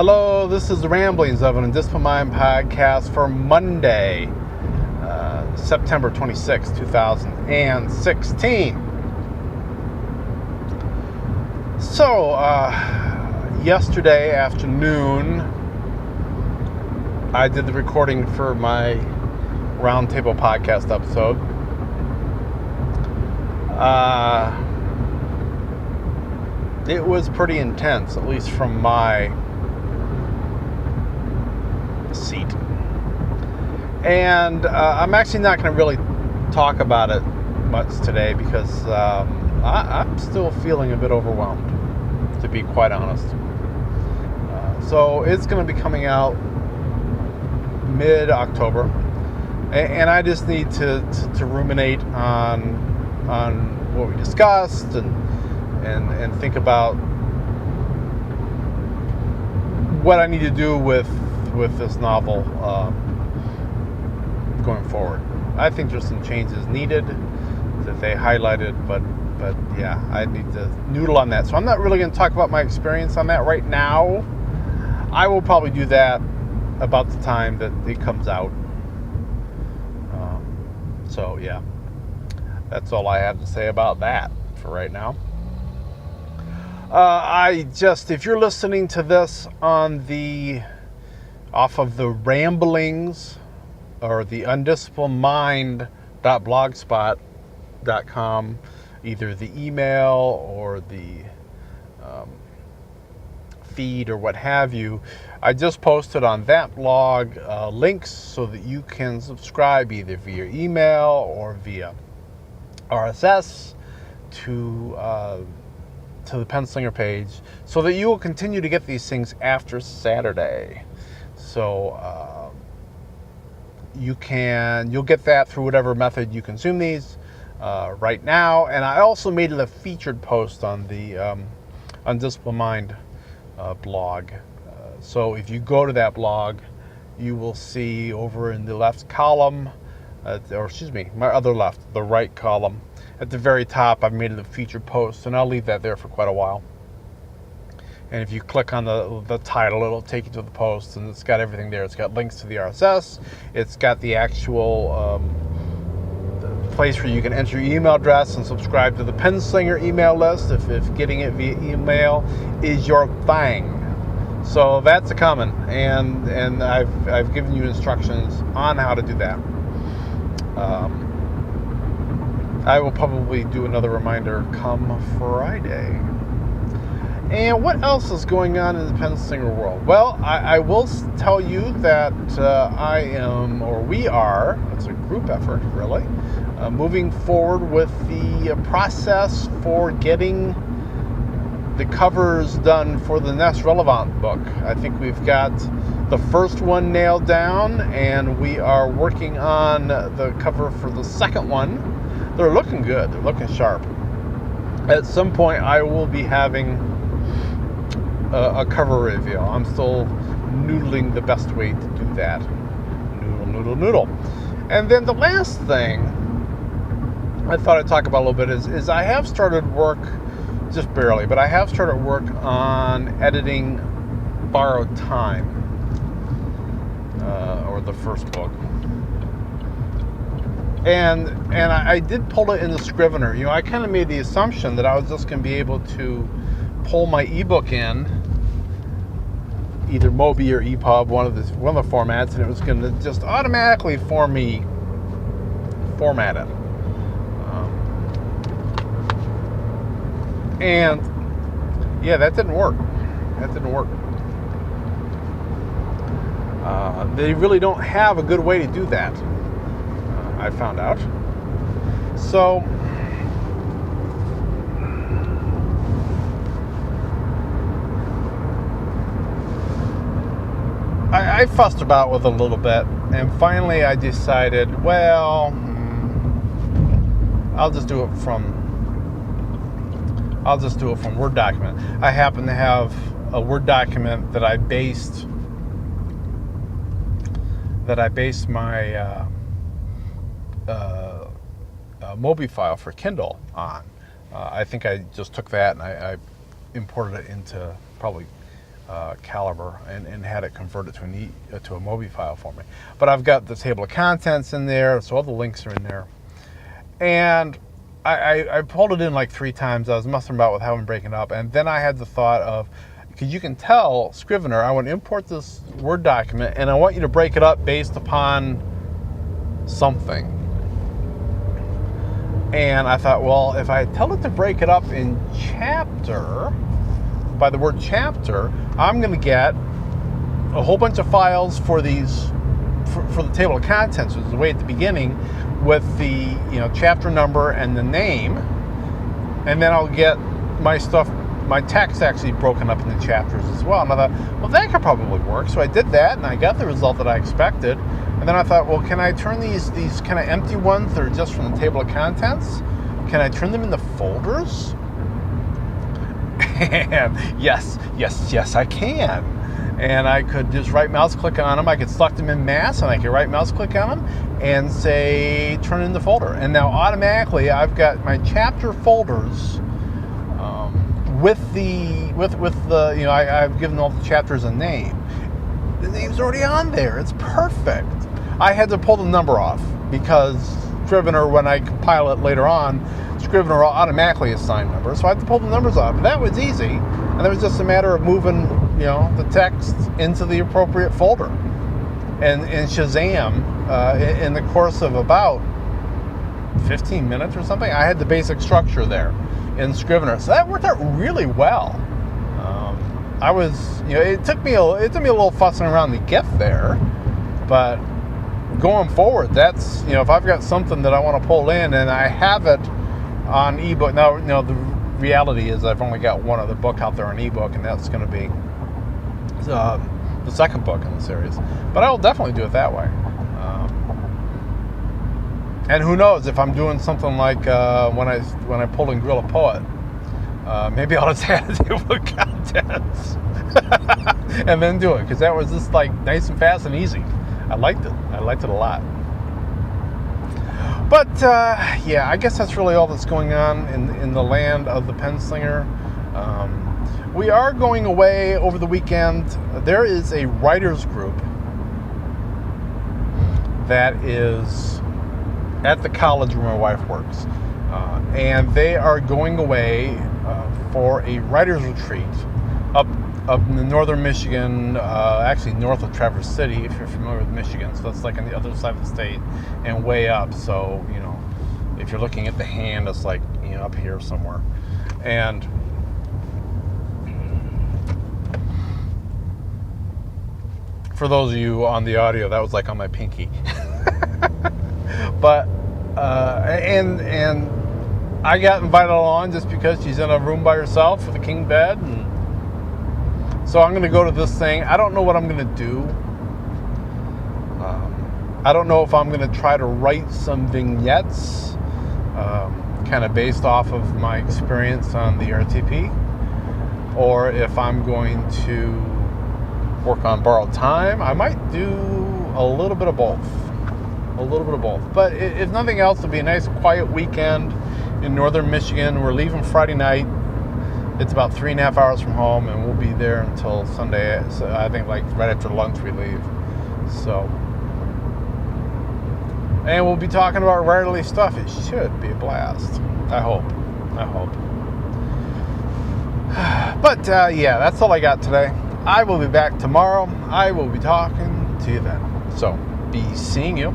Hello, this is the Ramblings of an Undisciplined Mind podcast for Monday, September 26, 2016. So, yesterday afternoon, I did the recording for my Roundtable podcast episode. It was pretty intense, at least from my seat. And I'm actually not going to really talk about it much today because I'm still feeling a bit overwhelmed, to be quite honest. So it's going to be coming out mid-October, and I just need to ruminate on what we discussed and think about what I need to do with this novel going forward. I think there's some changes needed that they highlighted, but yeah, I need to noodle on that. So I'm not really going to talk about my experience on that right now. I will probably do that about the time that it comes out. So yeah, that's all I have to say about that for right now. If you're listening to this off of the Ramblings or the undisciplinedmind.blogspot.com, either the email or the feed or what have you, I just posted on that blog links so that you can subscribe either via email or via RSS to the Penslinger page, so that you will continue to get these things after Saturday. So you'll get that through whatever method you consume these right now. And I also made it a featured post on the Undisciplined Mind blog. So if you go to that blog, you will see over in the left column, my other left, the right column, at the very top, I've made it a featured post, and I'll leave that there for quite a while. And if you click on the title, it'll take you to the post, and it's got everything there. It's got links to the RSS. It's got the actual place where you can enter your email address and subscribe to the Penslinger email list if getting it via email is your thing. So that's a coming, and I've given you instructions on how to do that. I will probably do another reminder come Friday. And what else is going on in the Penslinger world? Well, I will tell you that we are, it's a group effort really, moving forward with the process for getting the covers done for the Ness Relevant book. I think we've got the first one nailed down, and we are working on the cover for the second one. They're looking good. They're looking sharp. At some point, I will be having a cover reveal. I'm still noodling the best way to do that. Noodle. And then the last thing I thought I'd talk about a little bit is I have started work, just barely, but I have started work on editing Borrowed Time, or the first book. And I did pull it in the Scrivener. I kind of made the assumption that I was just going to be able to pull my ebook in, either Mobi or EPUB, one of the formats, and it was going to just automatically format it. And yeah, that didn't work. They really don't have a good way to do that. I found out. So I fussed about with it a little bit, and finally I decided, well, I'll just do it from Word document. I happen to have a Word document that I based my Mobi file for Kindle on. I think I just took that and I imported it into probably caliber and had it converted to to a MOBI file for me. But I've got the table of contents in there, so all the links are in there. And I pulled it in like 3 times. I was messing about with how I'm breaking it up, and then I had the thought of, because you can tell Scrivener, I want to import this Word document, and I want you to break it up based upon something. And I thought, well, if I tell it to break it up in chapter, by the word chapter, I'm going to get a whole bunch of files for these, for the table of contents, which is way at the beginning, with the chapter number and the name, and then I'll get my stuff, my text actually broken up into chapters as well. And I thought, well, that could probably work. So I did that, and I got the result that I expected. And then I thought, well, can I turn these kind of empty ones that are just from the table of contents, can I turn them into folders? And yes, I can. And I could just right mouse click on them. I could select them in mass, and I could right mouse click on them and say turn into folder. And now automatically I've got my chapter folders with the I've given all the chapters a name. The name's already on there. It's perfect. I had to pull the number off because Scrivener, when I compile it later on, Scrivener will automatically assign numbers. So I had to pull the numbers off. And that was easy. And it was just a matter of moving, the text into the appropriate folder. And Shazam, in the course of about 15 minutes or something, I had the basic structure there in Scrivener. So that worked out really well. I was, it took me a little fussing around to get there, but going forward, that's, if I've got something that I want to pull in and I have it on ebook. Now, the reality is I've only got one other book out there on ebook, and that's going to be the second book in the series. But I will definitely do it that way. And who knows, if I'm doing something like when I pulled in Grill a Poet, maybe I'll just add a table of contents and then do it, because that was just like nice and fast and easy. I liked it a lot. But I guess that's really all that's going on in the land of the pen slinger. We are going away over the weekend. There is a writers group that is at the college where my wife works, and they are going away for a writers retreat up in northern Michigan, actually north of Traverse City, if you're familiar with Michigan. So that's like on the other side of the state and way up. So, if you're looking at the hand, it's like, up here somewhere. And for those of you on the audio, that was like on my pinky. But, and I got invited along just because she's in a room by herself with a king bed, and so I'm going to go to this thing. I don't know what I'm going to do. I don't know if I'm going to try to write some vignettes, kind of based off of my experience on the RTP, or if I'm going to work on borrowed time. I might do a little bit of both. But if nothing else, it'll be a nice quiet weekend in northern Michigan. We're leaving Friday night. It's about 3.5 hours from home, and we'll be there until Sunday. So I think like right after lunch we leave. So, and we'll be talking about writerly stuff. It should be a blast. I hope. But that's all I got today. I will be back tomorrow. I will be talking to you then. So, be seeing you.